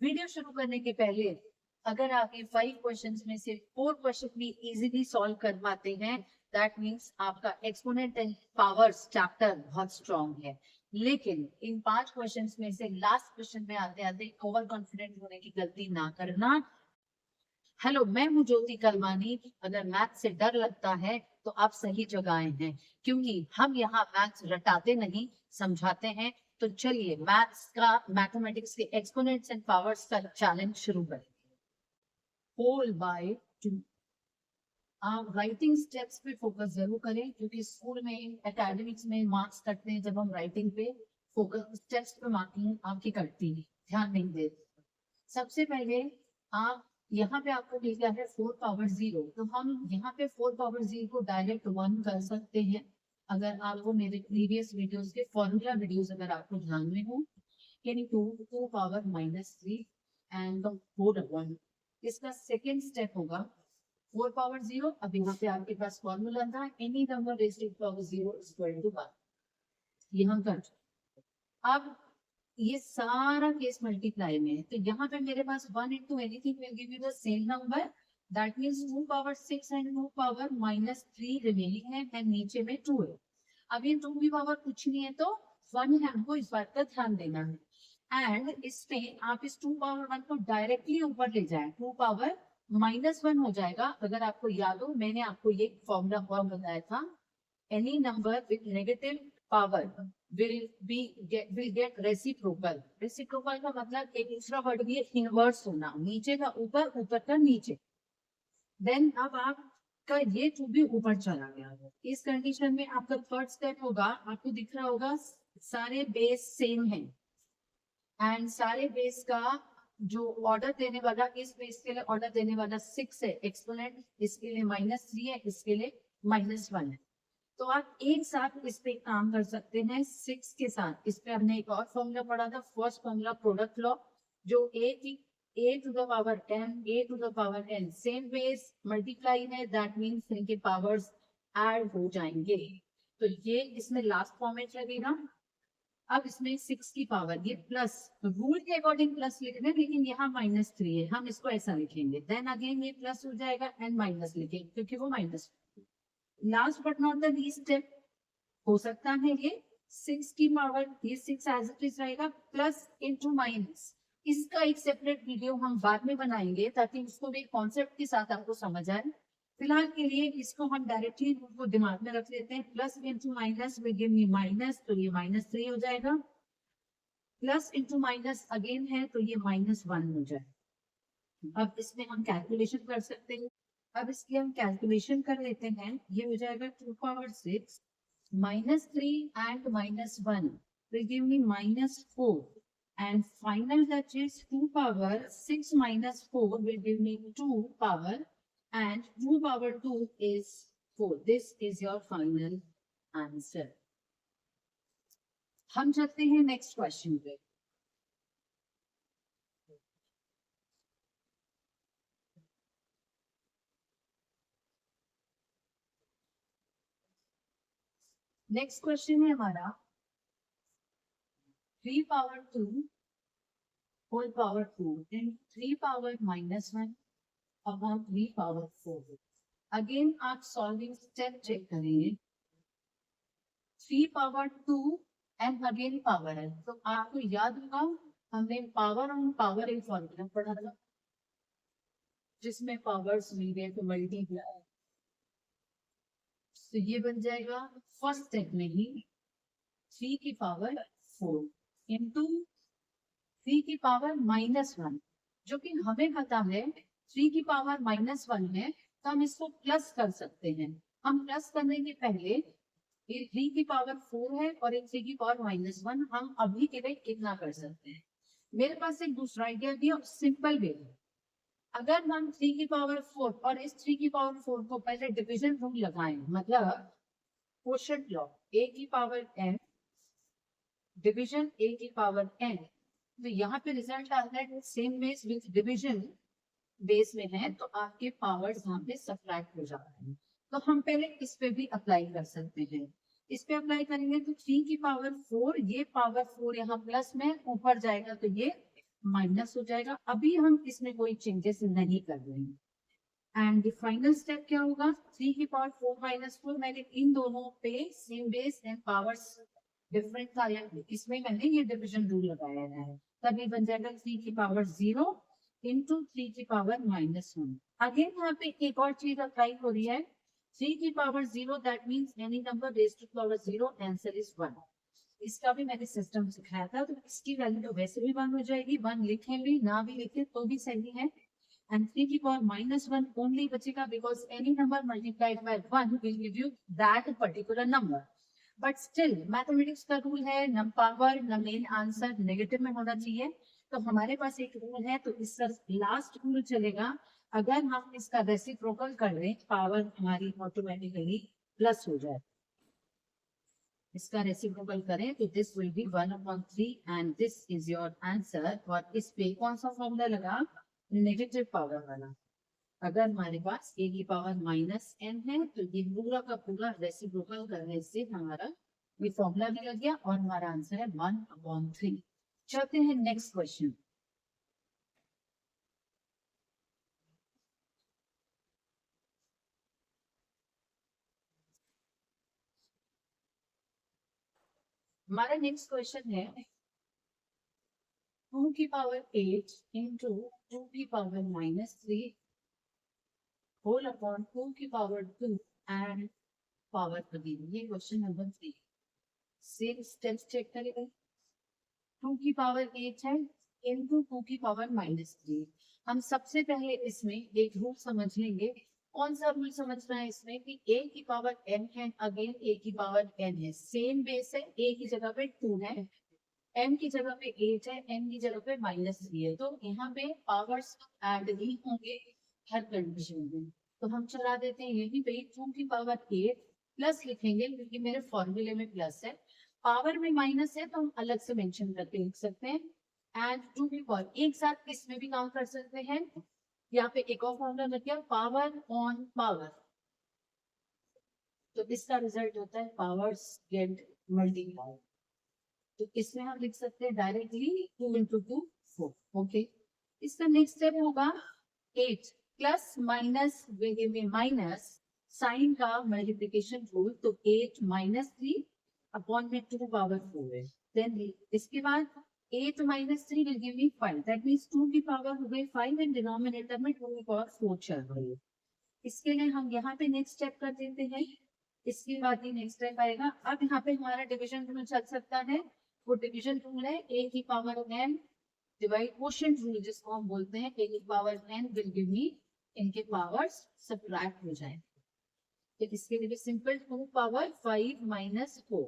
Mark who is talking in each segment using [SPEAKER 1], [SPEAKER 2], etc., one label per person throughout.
[SPEAKER 1] Video शुरू करने के पहले अगर आप ये 5 क्वेश्चंस में से 4 क्वेश्चन भी इजीली सॉल्व कर पाते हैं, दैट मींस आपका एक्सपोनेंट एंड पावर्स चैप्टर बहुत स्ट्रांग है। लेकिन इन 5 क्वेश्चंस में से लास्ट क्वेश्चन में आते आते ओवर कॉन्फिडेंट होने की गलती ना करना। हेलो, मैं हूँ ज्योति कलवानी। अगर मैथ से डर लगता है तो आप सही जगह आए हैं, क्योंकि हम यहाँ मैथ्स रटाते नहीं, समझाते हैं। तो चलिए मैथ्स का, मैथमेटिक्स के एक्सपोनेंट्स एंड पावर्स का चैलेंज शुरू करें। Whole by 2। आप राइटिंग स्टेप्स पे फोकस जरूर करें, क्योंकि स्कूल में एकेडमिक्स में मार्क्स कटते हैं जब हम राइटिंग पे फोकस, स्टेप्स पे मार्किंग आपकी कटती है, ध्यान नहीं देते। सबसे पहले आप यहाँ पे आपको मिल गया है 4 पावर 0, तो हम यहाँ पे 4 पावर 0 को डायरेक्ट 1 कर सकते हैं। अगर आपको मेरे प्रीवियस वीडियोस के फॉर्मूला वीडियोस अगर आपको ध्यान में हो, यानी 2 पावर -3 एंड द होल 1। इसका सेकेंड स्टेप होगा 4 पावर 0। अब यहाँ पे आपके पास फॉर्मूला था, any number raised to power 0 is equal to 1। ये हम कर चुके। अब ये सारा केस मल्टीप्लाई में है, तो यहाँ पे मेरे पास 1 into anything will give you the same number, that means 2 power 6 and 2 power -3 remaining है, एंड नीचे में 2 है। अब ये 2 की पावर कुछ नहीं है तो 1 है, हमको इस बात का ध्यान देना है। एंड इसमें आप इस 2 पावर 1 को डायरेक्टली ऊपर ले जाए, 2 पावर -1 हो जाएगा। अगर आपको याद हो, मैंने आपको ये फॉर्मूला फॉर्म बताया था, any number with negative power will get reciprocal। reciprocal का मतलब एक दूसरा वर्ड भी है इनवर्स होना, नीचे का ऊपर, ऊपर का नीचे। देन अब आपका ये 2 भी ऊपर चला गया। इस कंडीशन में आपका थर्ड स्टेप होगा, आपको दिख रहा होगा सारे बेस सेम है, एंड सारे बेस का जो ऑर्डर देने वाला, इस बेस के लिए ऑर्डर देने वाला 6 है एक्सपोनेंट, इसके लिए -3 है, इसके लिए -1 है। तो आप एक साथ इस पे काम कर सकते हैं 6 के साथ। इस पे हमने एक और फॉर्मूला पढ़ा था, फर्स्ट फॉर्मूला प्रोडक्ट लॉ, जो a to the power n, a to the power n same base multiply है, दैट मींस इनके पावर्स ऐड हो जाएंगे। तो ये इसमें लास्ट फॉर्मेट लगेगा। अब इसमें 6 की पावर, ये प्लस, रूल के अकॉर्डिंग प्लस लिख रहे हैं, लेकिन यहाँ -3 है, हम इसको ऐसा लिखेंगे। देन अगेन ये प्लस हो जाएगा एंड माइनस लिखेंगे, क्योंकि वो minus. Last but not the least step हो सकता है ये 6 की पावर, ये 6 एज इट इज रहेगा, प्लस इंटू माइनस। इसका एक सेपरेट वीडियो हम बाद में बनाएंगे, ताकि इसको भी कॉन्सेप्ट के साथ आपको समझ आए। फिलहाल के लिए इसको हम डायरेक्टली को दिमाग में रख लेते हैं, plus into minus will give me minus, तो ये -3 हो जाएगा। प्लस इंटू माइनस अगेन है, तो ये -1 हो जाएगा। अब इसमें हम कैलकुलेशन कर सकते हैं। अब इसकी हम कैलकुलेशन कर लेते हैं, ये हो जाएगा 2 power 6 -3 and -1 will give me -4, and final that is 2 power 6 -4 will give me 2 power, and 2 power 2 is 4. This is your final answer. हम चलते हैं नेक्स्ट क्वेश्चन पे। नेक्स्ट क्वेश्चन है हमारा 3 power 2 whole power 2 and 3 power -1 upon 3 power 4। Again आप solving step check करेंगे, 3 power 2 and again power है, तो आपको याद होगा हमने पावर और पावर एक फॉर्मूला पढ़ा था, जिसमें पावर्स मिल गए तो मल्टीप्लाई, तो ये बन जाएगा फर्स्ट स्टेप में ही 3 की पावर 4 इंटू 3 की पावर -1, जो कि हमें पता है 3 की पावर -1 है, तो हम इसको प्लस कर सकते हैं। हम प्लस करने के पहले ये 3 की पावर 4 है और एक 3 की पावर -1, हम अभी के लिए कितना कर सकते हैं। मेरे पास एक दूसरा आइडिया भी है, सिंपल वे। अगर हम 3 की पावर 4 और इस 3 की पावर 4 को पहले डिविजन रूल लगाएं, मतलब क्वोशंट लॉ, a की पावर n डिविजन a की पावर n, तो यहाँ पे रिजल्ट आता है same base with division base में है, तो आपके पावर्स यहाँ पे सब्ट्रैक्ट हो जाते हैं। तो हम पहले इस पे भी अप्लाई कर सकते हैं। इस पे अप्लाई करेंगे तो 3 की पावर 4, ये पावर 4 यहाँ प्लस में ऊपर जाएगा, तो ये माइनस हो जाएगा। अभी हम इसमें कोई चेंजेस नहीं कर रहे हैं। एंड द फाइनल स्टेप क्या होगा, 3 की पावर 4 माइनस 4, मैंने इन दोनों पे same base and powers different था, इसमें मैंने ये डिविजन रूल लगाया है, तब ये बन जाएगा 3 की पावर 0 इंटू 3 की पावर माइनस 1। अगेन यहाँ पे एक और चीज अप्लाई हो रही है, 3 की power 0 that means any number raised to power 0, answer is 1। इसका भी मैंने सिस्टम सिखाया था, तो इसकी वैल्यू तो वैसे भी 1 हो जाएगी, 1 लिखें भी ना भी लिखें तो भी सही है। And 3 की power -1 only बचेगा because any number multiplied by 1 will give you that particular number. But still mathematics का रूल है न पावर न मेन आंसर नेगेटिव में होना चाहिए, तो हमारे पास एक रूल है, तो इसका लास्ट रूल चलेगा। अगर हम इसका रेसिप्रोकल कर दें, पावर हमारी ऑटोमेटिकली प्लस हो जाए। इसका रेसिप्रोकल करें तो this will be 1/3 and this is your answer. और इस पे कौन सा फॉर्मूला लगा, नेगेटिव पावर वाला। अगर हमारे पास a की पावर -n है तो ये पूरा का पूरा रेसिप्रोकल करने से हमारा ये फॉर्मूला भी लग गया और हमारा आंसर है 1/3। चलते हैं नेक्स्ट क्वेश्चन। हमारा नेक्स्ट क्वेश्चन है 2 की पावर 8 इंटू 2 की पावर -3 होल अपॉन 2 की पावर 2 एंड पावर 3। ये question number 3। Same steps check करेंगे। 2 की पावर 8 है इंटू 2 की पावर -3। हम सबसे पहले इसमें एक रूल समझ लेंगे। कौन सा रूल समझना है इसमें कि a की पावर n है, अगेन a की पावर n है, सेम बेस है, a की जगह पे 2 है, m की जगह पे 8 है, n की जगह पे -3 है, तो यहाँ पे पावर्स ऐड ही होंगे हर कंडीशन में। तो हम चला देते हैं यही पे 2 की पावर 8 प्लस लिखेंगे क्योंकि मेरे फॉर्मूले में प्लस है, पावर में माइनस है तो हम अलग से मेंशन करके लिख सकते हैं। एंड 2 की पावर एक साथ इसमें भी काम कर सकते हैं। यहाँ पे एक और फॉर्मूला लग गया, पावर ऑन पावर, तो इसका रिजल्ट होता है पावर्स गेट मल्टीप्लाई। तो इसमें हम लिख सकते हैं डायरेक्टली 2 इंटू 2 4। ओके, इसका नेक्स्ट स्टेप होगा 8 प्लस माइनस माइनस साइन का मल्टीप्लिकेशन रूल, तो 8 -3 अपॉन में 2 पावर 4 है। देन इसके बाद 8 -3 will give me 5, that means 2 की पावर हो गई 5 एंड डिनोमिनेटर में 2 की पावर 4 चल रही है। इसके लिए हम यहाँ पे नेक्स्ट स्टेप कर देते हैं, इसके बाद ही नेक्स्ट स्टेप आएगा। अब यहाँ पे हमारा डिविजन रूल चल सकता है, वो डिविजन रूल है a की power n divide quotient rule जिसको हम बोलते हैं, a की power n will give me इनके पावर्स सब्ट्रैक्ट हो जाए। तो इसके लिए simple 2 power 5 minus 4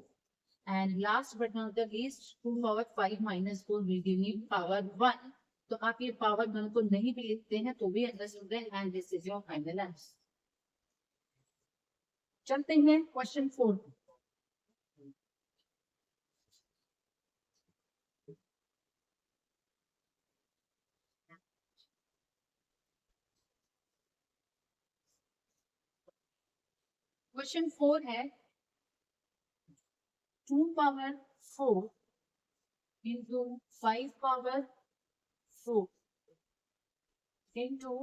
[SPEAKER 1] and last but not the least 2 power 5 minus 4 will give me power 1। तो आप ये पावर 1 को नहीं भी लिखते हैं तो भी अंडरस्टूड है and this is your final answer. चलते हैं क्वेश्चन 4। क्वेश्चन 4 है 2 power 4 into 5 power 4 into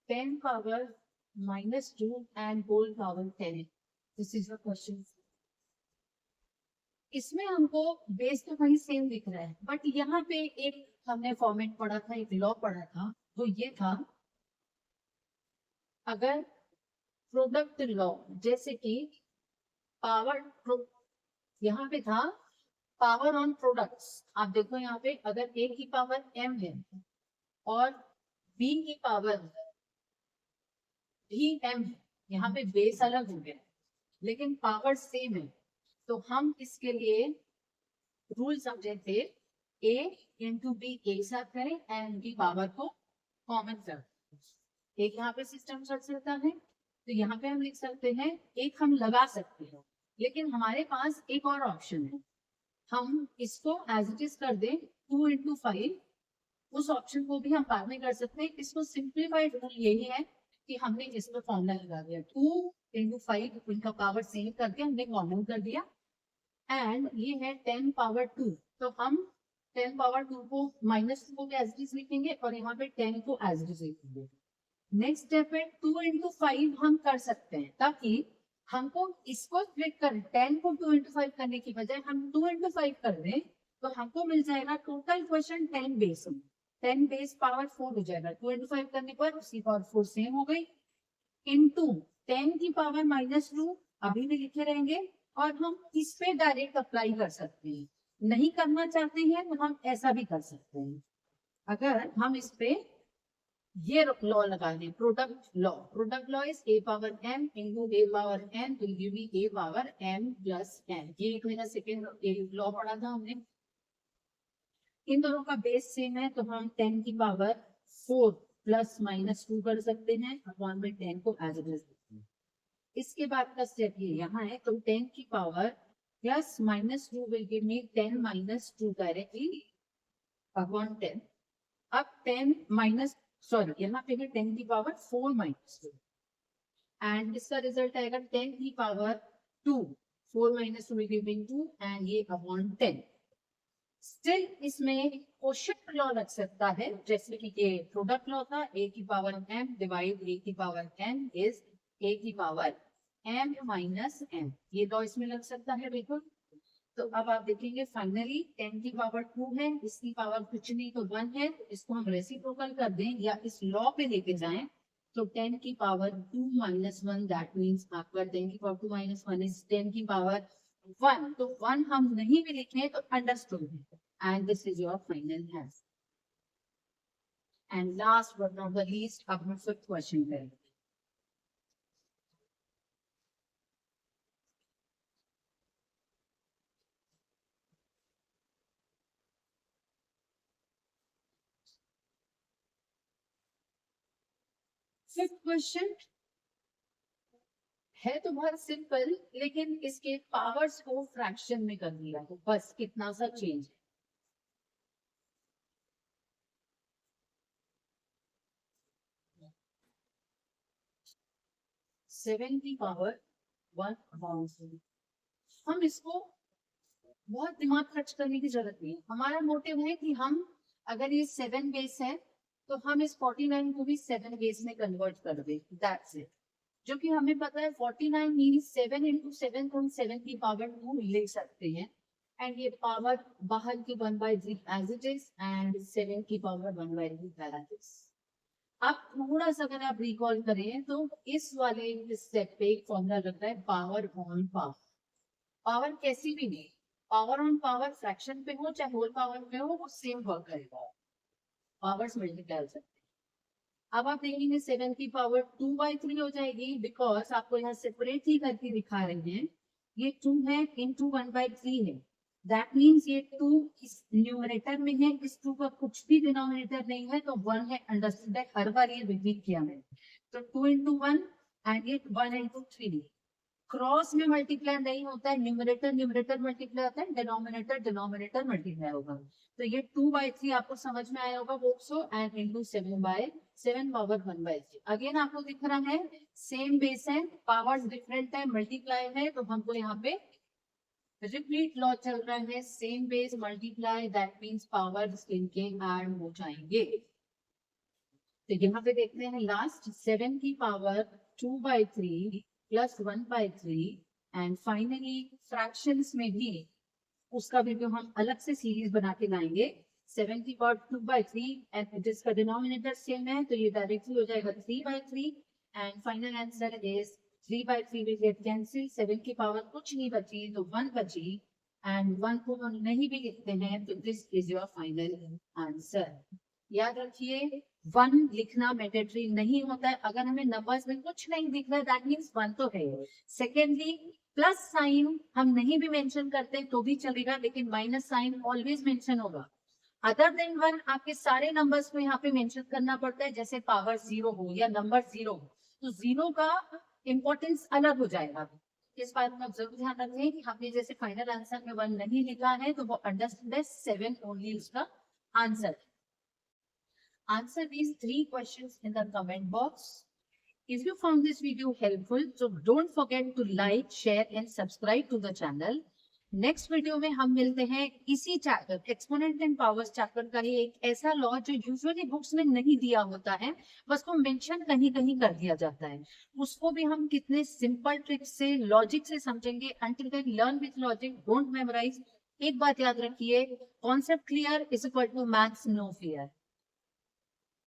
[SPEAKER 1] 10 power -2 and whole power 10। This is the question. इसमें हमको बेस तो वही सेम दिख रहा है, बट यहाँ पे एक हमने फॉर्मेट पढ़ा था, एक लॉ पढ़ा था, वो ये था अगर प्रोडक्ट लॉ, जैसे कि पावर यहाँ पे था पावर ऑन प्रोडक्ट्स। आप देखो यहाँ पे अगर a की पावर m है और b की पावर भी m है, यहाँ पे बेस अलग हो गया लेकिन पावर सेम है, तो हम इसके लिए रूल समझे थे a इंटू बी एक साथ करें एंड की पावर को कॉमन कर, एक यहाँ पे सिस्टम चल सकता है, तो यहाँ पे हम लिख सकते हैं, एक हम लगा सकते हैं, लेकिन हमारे पास एक और ऑप्शन है, हम इसको एज इट इज कर दें 2 इंटू 5, उस ऑप्शन को भी हम बाद में कर सकते हैं। इसको सिंप्लीफाइड रूल यही है कि हमने इसमें फॉर्मूला लगा दिया 2 इंटू 5, उनका पावर सेम करके हमने कॉमन कर दिया, एंड ये है 10 पावर 2, तो हम 10 पावर 2 को -2 को एज इट इज लिखेंगे और यहाँ पे 10 को एज इट इज लिखेंगे। नेक्स्ट स्टेप है 2 into 5 हम कर सकते हैं, ताकि हमको इसको स्प्लिट कर 10 को 2 into 5 करने की बजाय हम 2 into 5 कर दें, तो हमको मिल जाएगा total question 10 base 10 base power 4 हो जाएगा। 2 into 5 करने पर उसकी पावर 4 सेम हो गई, इंटू 10 की पावर -2 अभी भी लिखे रहेंगे, और हम इस पे डायरेक्ट अप्लाई कर सकते हैं। नहीं करना चाहते हैं तो हम ऐसा भी कर सकते हैं। अगर हम इस पे ये लॉ लगा दें, product law is a power m into a power n will give me a power m plus n। ये एक मेरा सेकेंड लॉ पढ़ा था हमने। इन दोनों का बेस सेम है, तो हम 10 की पावर 4 प्लस -2 कर सकते हैं अपॉन में 10 को एज इट इज। इसके बाद का स्टेप ये यहाँ है, तो 10 की power plus -2 will give me 10 -2 directly upon 10। अब 10 माइनस यहाँ पे 10 की पावर 4 -2 एंड इसका रिजल्ट आएगा 10 की power 2 4 -2 will give me 2 and ये अपॉन 10। स्टिल इसमें क्वोशिएंट लॉ लग सकता है, जैसे कि ये प्रोडक्ट लॉ था, a की पावर m डिवाइड a की पावर n इज a की पावर m माइनस n। ये लॉ इसमें लग सकता है बिल्कुल। तो अब आप देखेंगे फाइनली 10 की पावर 2 है, इसकी पावर कुछ नहीं तो 1 है, तो इसको हम रेसिप्रोकल कर दें या इस लॉ पे लेके जाएं, तो 10 की पावर 2 -1 दैट मींस आपका 10 की पावर 2 -1 इज 10 की पावर 1। तो 1 हम नहीं भी लिखें तो अंडरस्टूड है, and this is your final answer. And last but not the least, अब हम फिफ्थ क्वेश्चन करेंगे। फिफ्थ क्वेश्चन है तो बहुत सिंपल, लेकिन इसके पावर्स को फ्रैक्शन में कर दिया है, बस कितना सा चेंज है। सेवन की पावर 1/7। हम इसको बहुत दिमाग खर्च करने की जरूरत नहीं है। हमारा मोटिव है कि हम अगर ये 7 बेस है तो हम इस 49 को भी 7 बेस में कन्वर्ट कर दें, दैट्स इट। जो कि हमें पता है 49 मीन्स 7 into 7 को हम 7 की पावर 2 ले सकते हैं, एंड ये पावर बाहर की 1/3 एज इट इज एंड 7 की पावर 1/3 एज इट इज। अब थोड़ा सा अगर आप रिकॉल करें तो इस वाले स्टेप पे एक फॉर्मूला लगता है पावर ऑन पावर। पावर कैसी भी नहीं, पावर ऑन पावर फ्रैक्शन पे हो चाहे होल पावर पे हो, वो सेम वर्क करेगा, पावर्स मल्टीप्लाई हो सकते हैं। अब आप देखेंगे 7 की पावर 2/3 हो जाएगी, बिकॉज आपको यहाँ सेपरेट ही करके दिखा रहे हैं, ये 2 है इंटू 1/3 है, दैट मीन्स ये 2 इस न्यूमरेटर में है, इस 2 का कुछ भी डिनोमिनेटर नहीं है, तो 1 है, अंडरस्टूड है, हर बार ये रिपीट किया है। तो 2 into 1 एंड ये 1 into 3। क्रॉस में मल्टीप्लाई नहीं होता है, न्यूमरेटर न्यूमरेटर मल्टीप्लाई होता है, डिनोमिनेटर डिनोमिनेटर मल्टीप्लाई होगा। तो ये 2/3 आपको समझ में आया होगा वो, एंड इंटू 7/7 पावर 1/3। अगेन आपको दिख रहा है सेम बेस है, पावर्स डिफरेंट है, मल्टीप्लाई है, तो हमको यहाँ पे रिपीट लॉ चल रहा है, same base multiply, that means powers इनके ऐड हो जाएंगे। तो यहाँ पे देखते हैं लास्ट 7 की power 2/3 plus 1/3 and finally fractions में भी उसका भी जो हम अलग से सीरीज बना के लाएंगे। 7 की पावर 2/3 एंड जिसका डिनोमिनेटर सेम है, तो ये डायरेक्टली हो जाएगा 3/3 and final answer is 3/3 will get cancel. 7 की पावर कुछ नहीं बची तो 1 बची, एंड 1 को हम नहीं भी लिखते हैं, तो this is your final answer. याद रखिए 1 लिखना मैंडेटरी नहीं होता है, अगर हमें नंबर्स में कुछ नहीं दिख रहा है दैट मींस 1 तो है। सेकेंडली प्लस साइन हम नहीं भी मेंशन करते तो भी चलेगा, लेकिन माइनस साइन ऑलवेज मेंशन होगा। अदर देन 1 आपके सारे नंबर्स को यहाँ पे मेंशन करना पड़ता है, जैसे पावर 0 हो या नंबर 0 हो, तो 0 का इंपॉर्टेंस अलग हो जाएगा। इस बात का जरूर ध्यान रखें कि हमने जैसे फाइनल आंसर में 1 नहीं लिखा है तो वो अंडरस्टूड है, 7 ओनली उसका आंसर है। Answer these 3 questions in the comment box. If you found this video helpful, so don't forget to like, share and subscribe to the channel. Next video में हम मिलते हैं इसी chapter exponent and powers chapter का ही एक ऐसा law जो usually books में नहीं दिया होता है, बस को मेंशन कहीं कहीं कर दिया जाता है। उसको भी हम कितने सिंपल ट्रिक्स से लॉजिक से समझेंगे। Until then learn with logic, don't memorise. एक बात याद रखिए, concept clear is equal to maths no fear.